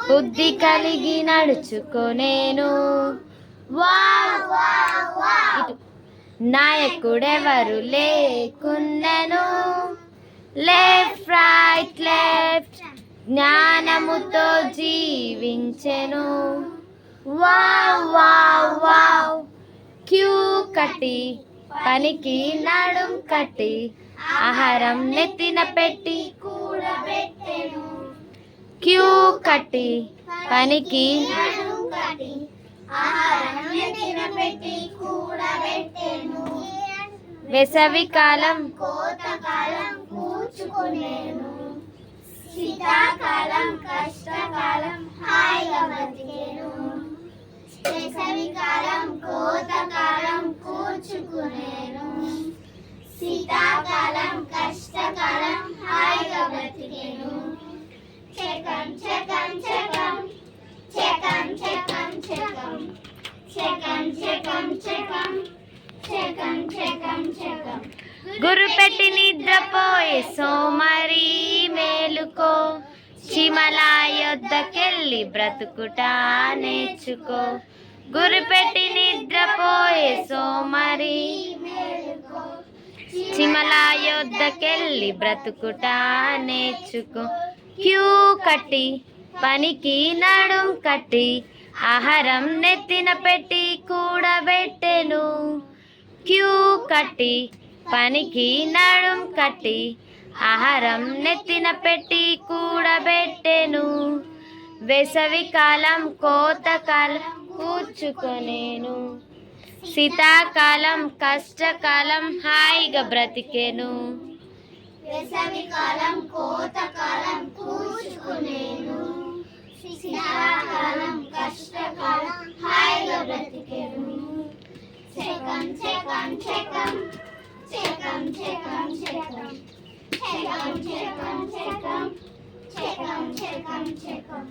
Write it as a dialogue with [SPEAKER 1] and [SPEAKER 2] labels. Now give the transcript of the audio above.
[SPEAKER 1] బుద్ధి కలిగి నడుచుకొనేను. ఇటు నాయకుడెవరు లేకున్నను. లెఫ్ట్ రైట్ లెఫ్ట్ జ్ఞానముతో జీవించెను. వావ్ వావ్ వావ్ క్యూ కట్టి పనికి నడుం కట్టి ఆహారం నెత్తిన పెట్టి కూడబెట్టెను. క్యూ కట్టి పనికి నడుం కట్టి ఆహారం నెత్తిన పెట్టి కూడబెట్టెను. వేసవికాలం కోతకాలం కూర్చుకునేను. శీతాకాలం కష్టకాలం హాయిగా బతికేను. వేసవికాలం కోతకాలం కూర్చుకునేను. శీతాకాలం కష్టకాలం హాయిగా బతికేను. చెకం చెకం చెకం చెకం చెకం చెకం చెకం చెకం చెకం చెకం చెకం చెకం. గురుపెట్టి నిద్రపోయే సోమరి మేలుకో. చీమల యొద్దకెళ్ళి బ్రతుకుట నేర్చుకో. గురుపెట్టి నిద్రపోయే సోమరి చీమల యొద్దకెళ్ళి బ్రతుకుట నేర్చుకో. క్యూ కట్టి పనికి నడుం కట్టి ఆహారం నెత్తిన పెట్టి కూడబెట్టెను. క్యూ కట్టి పనికి నడుం కట్టి ఆహారం నెత్తిన పెట్టి కూడబెట్టెను. వేసవికాలం కోతకాలం కూర్చుకొనేను. శీతాకాలం కష్టకాలం హాయిగా బ్రతికెను. వేసవికాలం కోతకాలం కూర్చుకొనేను. శీతాకాలం కష్టకాలం హాయిగా బ్రతికెను. చెకం చెకం చెకం చెకం చెకం చెకం చెకం చెకం చెకం చెకం చెకం చెకం.